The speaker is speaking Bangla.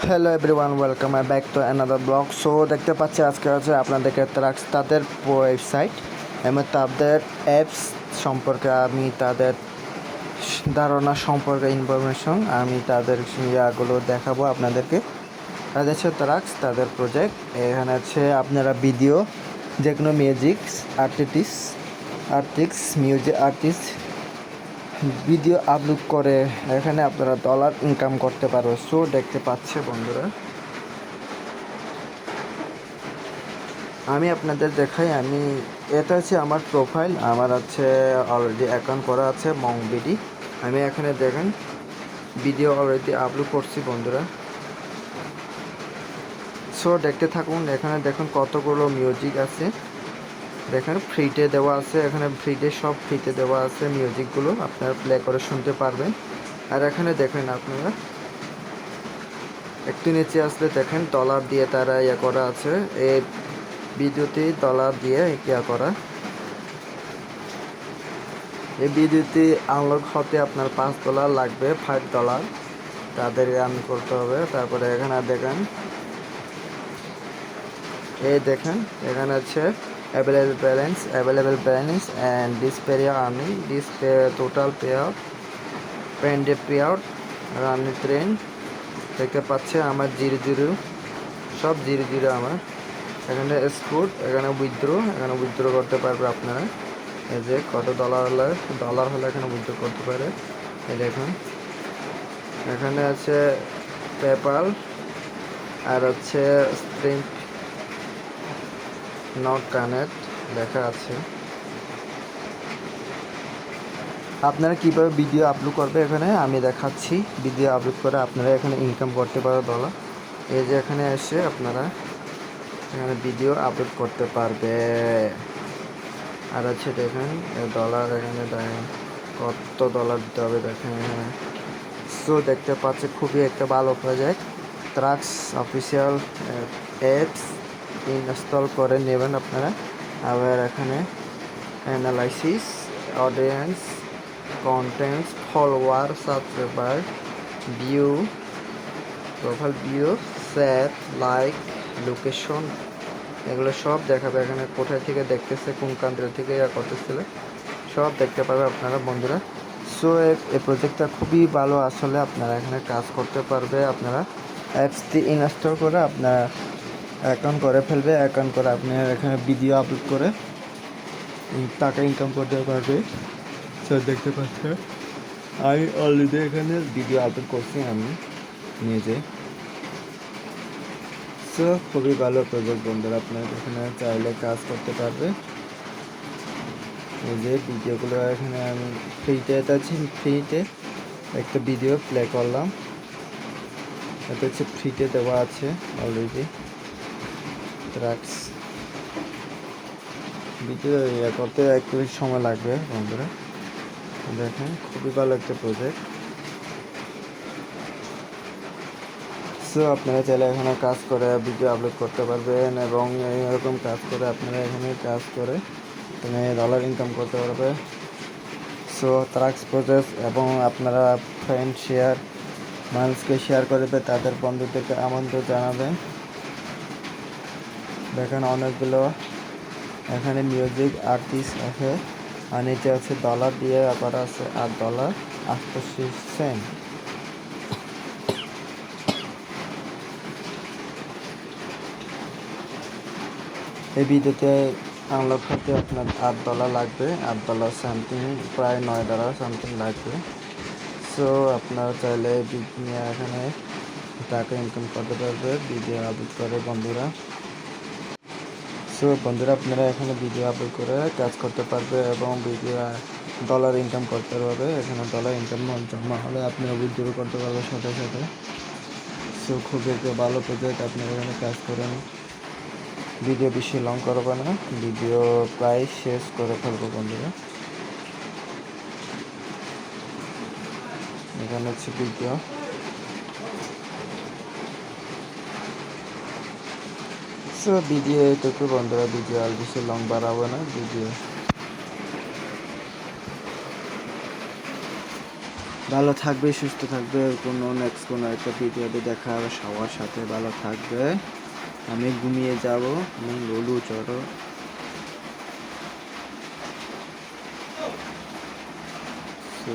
Hello everyone, welcome back to another blog. So দেখতে পাচ্ছি আজকে হচ্ছে আপনাদেরকে তাদের ওয়েবসাইট এবং তাদের অ্যাপস সম্পর্কে আমি তাদের ধারণা সম্পর্কে ইনফরমেশন আমি তাদের ইয়াগুলো দেখাবো আপনাদেরকে। তাদের হচ্ছে তাদের প্রজেক্ট। এখানে হচ্ছে আপনারা ভিডিও যে কোনো মিউজিক্স আর্টিস্ট ভিডিও আপলোড করে এখানে আপনারা ডলার ইনকাম করতে পারবে। সো দেখতে পাচ্ছে বন্ধুরা, আমি আপনাদের দেখাই। এটা হচ্ছে আমার প্রোফাইল, আমার হচ্ছে অলরেডি অ্যাকাউন্ট করা আছে মংবিডি। আমি এখানে দেখেন ভিডিও অলরেডি আপলোড করছি বন্ধুরা। সো দেখতে থাকুন। এখানে দেখুন কতগুলো মিউজিক আছে, দেখেন ফ্রিতে দেওয়া আছে। এখানে সব ফ্রিতে দেওয়া আছে মিউজিকগুলো, আপনারা প্লে করে শুনতে পারবেন। আর এখানে দেখেন আপনারা একটু নিচে আসলে দেখেন ডলার দিয়ে তারা ইয়ে করা আছে। এই ভিডিওটি ডলার দিয়ে ইয়া করা। এই ভিডিওটি আনলক হতে আপনার $5 লাগবে, $5 তাদের আর্ন করতে হবে। তারপরে এখানে দেখেন, এই দেখেন এখানে আছে available balance and this period earning this total pay out pending pay out রানি ট্রেন। দেখতে পাচ্ছে আমার 0 সব 0 আমার। এখানে স্পোর্ট, এখানে উইথড্র করতে পারবে আপনারা। এই যে কত ডলার হলে এখানে উইথড্র করতে পারে। এই দেখুন এখানে আছে পেপাল আর হচ্ছে স্ট্রিম নট কানেক্ট লেখা আছে। আপনারা কীভাবে ভিডিও আপলোড করবে এখানে আমি দেখাচ্ছি। ভিডিও আপলোড করে আপনারা এখানে ইনকাম করতে পারো ডলার। এই যে এখানে এসে আপনারা এখানে ভিডিও আপলোড করতে পারবে। আর আছে দেখেন ডলার, এখানে দেখেন কত ডলার দিতে হবে দেখেন এখানে। সো দেখতে পাচ্ছে খুবই একটা ভালো project. Tracks official apps install করে নেবেন আপনারা। আবার এখানে analysis, audience, contents, follower, subscriber, view, profile view, set, like, location, এগুলো সব দেখাবে। এখানে কোথায় থেকে দেখতেছে, কোন কান্ট্রি থেকে করতেছিল সব দেখতে পাবে আপনারা বন্ধুরা। সো এই প্রজেক্টটা খুবই ভালো আসলে। আপনারা এখানে কাজ করতে পারবে। আপনারা অ্যাপসটি ইনস্টল করে আপনার অ্যাকাউন্ট করে ফেলবে। অ্যাকাউন্ট করে আপনি এখানে ভিডিও আপলোড করে টাকা ইনকাম করতে পারবে। সো দেখতে পাচ্ছেন আমি অলরেডি এখানে ভিডিও আপলোড করছি আমি নিজে। সো খুবই ভালো প্রজেক্ট বন্ধুরা, আপনারা এখানে চাইলে কাজ করতে পারবে। এই যে ভিডিওগুলো এখানে আমি ফ্রিতে একটা ভিডিও প্লে করলাম। এটা হচ্ছে ফ্রিতে দেওয়া আছে অলরেডি। ট্রাক্স ভিডিও ইয়ে করতে একটু সময় লাগবে বন্ধুরা। দেখেন খুবই ভালো একটা প্রজেক্ট। সো আপনারা চাইলে এখানে কাজ করে ভিডিও আপলোড করতে পারবেন এবং এরকম কাজ করে আপনারা এখানে কাজ করে ডলার ইনকাম করতে পারবে। সো ট্রাক্স প্রজেক্ট এবং আপনারা মানুষকে শেয়ার করবে, তাদের বন্ধুদেরকে আমন্ত্রণ জানাবেন। দেখেন অনেকগুলো এখানে মিউজিক আর্টিস্ট আছে আর নিচে আছে ডলার দিয়ে করা আছে $8.88। এই ভিডিওতে আনলক করতে আপনার $8 লাগবে, $8 সামথিং, প্রায় $9 সামথিং লাগবে। সো আপনারা চাইলে নিয়ে এখানে টাকা ইনকাম করতে পারবে ভিডিও আপলোড করে বন্ধুরা। সো বন্ধুরা আপনারা এখানে ভিডিও আপলোড করে কাজ করতে পারবে এবং ভিডিও ডলার ইনকাম করতে পারবে। এখানে ডলার ইনকাম জমা হলে আপনারা উইথড্র করতে পারবে সাথে সাথে। সো খুবই একটা ভালো প্রজেক্ট, আপনারা এখানে কাজ করেন। ভিডিও বেশি লং করবে না, ভিডিও প্রায় শেষ করে ফেলবো বন্ধুরা। এখানে হচ্ছে ভিডিও। সো ভিডিও এইটুকু বন্ধুরা, ভিডিও আর বেশি লং বাড়াবো না। ভালো থাকবে, সুস্থ থাকবে। কোনো নেক্সট কোনো একটা ভিডিওতে দেখা হবে সবার সাথে। ভালো থাকবে। আমি ঘুমিয়ে যাব। আমি লুলু চড়ো। So